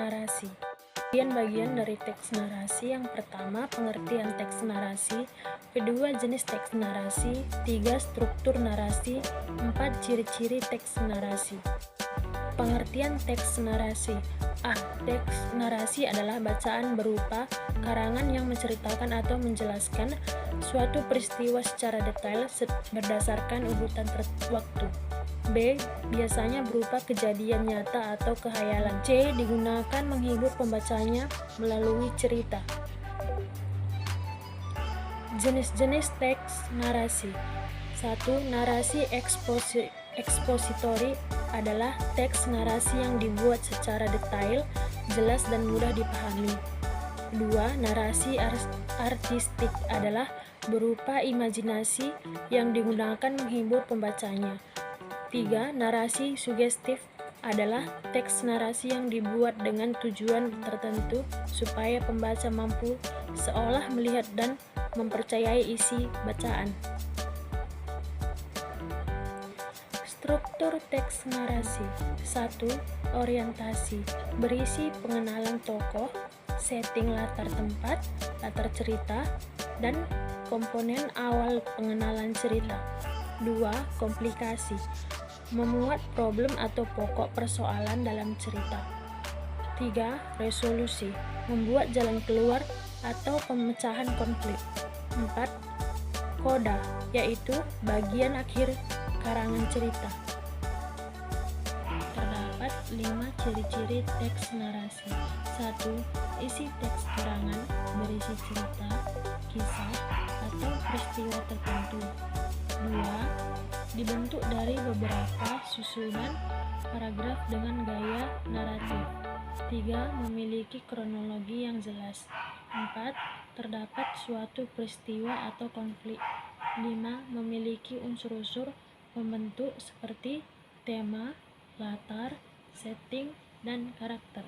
narasi. Bagian-bagian dari teks narasi: yang pertama, pengertian teks narasi; kedua, jenis teks narasi; tiga, struktur narasi; empat, ciri-ciri teks narasi. Pengertian teks narasi. A. Teks narasi adalah bacaan berupa karangan yang menceritakan atau menjelaskan suatu peristiwa secara detail berdasarkan urutan waktu. B. Biasanya berupa kejadian nyata atau khayalan. C. Digunakan menghibur pembacanya melalui cerita. Jenis-jenis teks narasi. 1. Narasi ekspositori adalah teks narasi yang dibuat secara detail, jelas, dan mudah dipahami. 2. Narasi artistik adalah berupa imajinasi yang digunakan menghibur pembacanya. 3. Narasi sugestif adalah teks narasi yang dibuat dengan tujuan tertentu supaya pembaca mampu seolah melihat dan mempercayai isi bacaan. Struktur teks narasi. 1. Orientasi, berisi pengenalan tokoh, setting latar tempat, latar cerita, dan komponen awal pengenalan cerita. 2. Komplikasi, memuat problem atau pokok persoalan dalam cerita. 3. Resolusi, membuat jalan keluar atau pemecahan konflik. 4. Koda, yaitu bagian akhir karangan cerita. Terdapat 5 ciri-ciri teks narasi. 1. Isi teks karangan berisi cerita, kisah, atau peristiwa tertentu. 2. Dibentuk dari beberapa susunan paragraf dengan gaya naratif. 3. Memiliki kronologi yang jelas. 4. Terdapat suatu peristiwa atau konflik. 5. Memiliki unsur-unsur pembentuk seperti tema, latar, setting, dan karakter.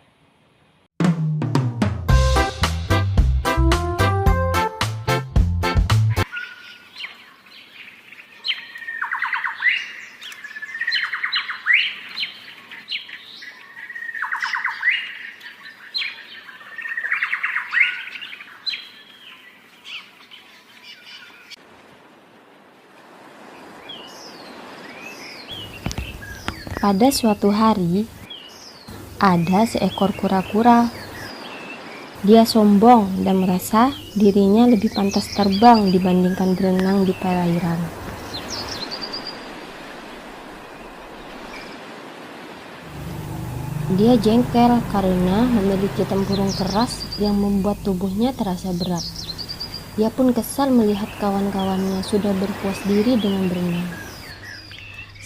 Pada suatu hari, ada seekor kura-kura. Dia sombong dan merasa dirinya lebih pantas terbang dibandingkan berenang di perairan. Dia jengkel karena memiliki tempurung keras yang membuat tubuhnya terasa berat. Dia pun kesal melihat kawan-kawannya sudah berpuas diri dengan berenang.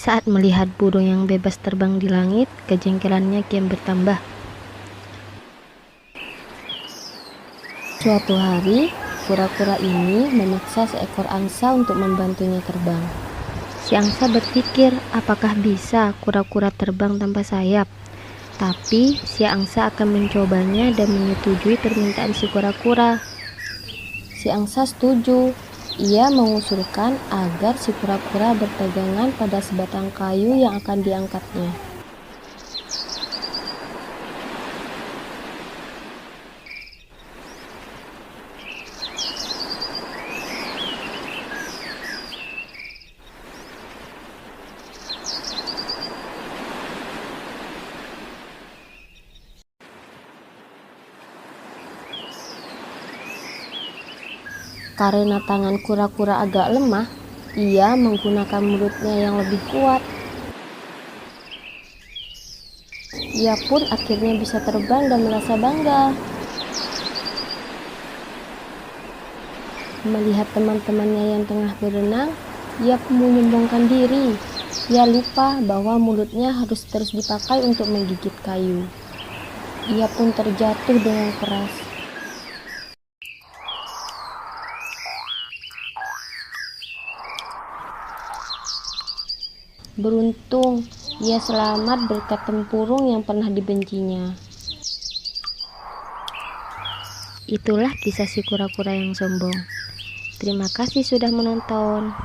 Saat melihat burung yang bebas terbang di langit, kejengkelannya kian bertambah. Suatu hari, kura-kura ini memaksa seekor angsa untuk membantunya terbang. Si angsa berpikir, apakah bisa kura-kura terbang tanpa sayap? Tapi si angsa akan mencobanya dan menyetujui permintaan si kura-kura. Si angsa setuju. Ia mengusulkan agar si kura-kura berpegangan pada sebatang kayu yang akan diangkatnya. Karena tangan kura-kura agak lemah, ia menggunakan mulutnya yang lebih kuat. Ia pun akhirnya bisa terbang dan merasa bangga. Melihat teman-temannya yang tengah berenang, ia pun menyombongkan diri. Ia lupa bahwa mulutnya harus terus dipakai untuk menggigit kayu. Ia pun terjatuh dengan keras. Beruntung, ia selamat berkat tempurung yang pernah dibencinya. Itulah kisah si kura-kura yang sombong. Terima kasih sudah menonton.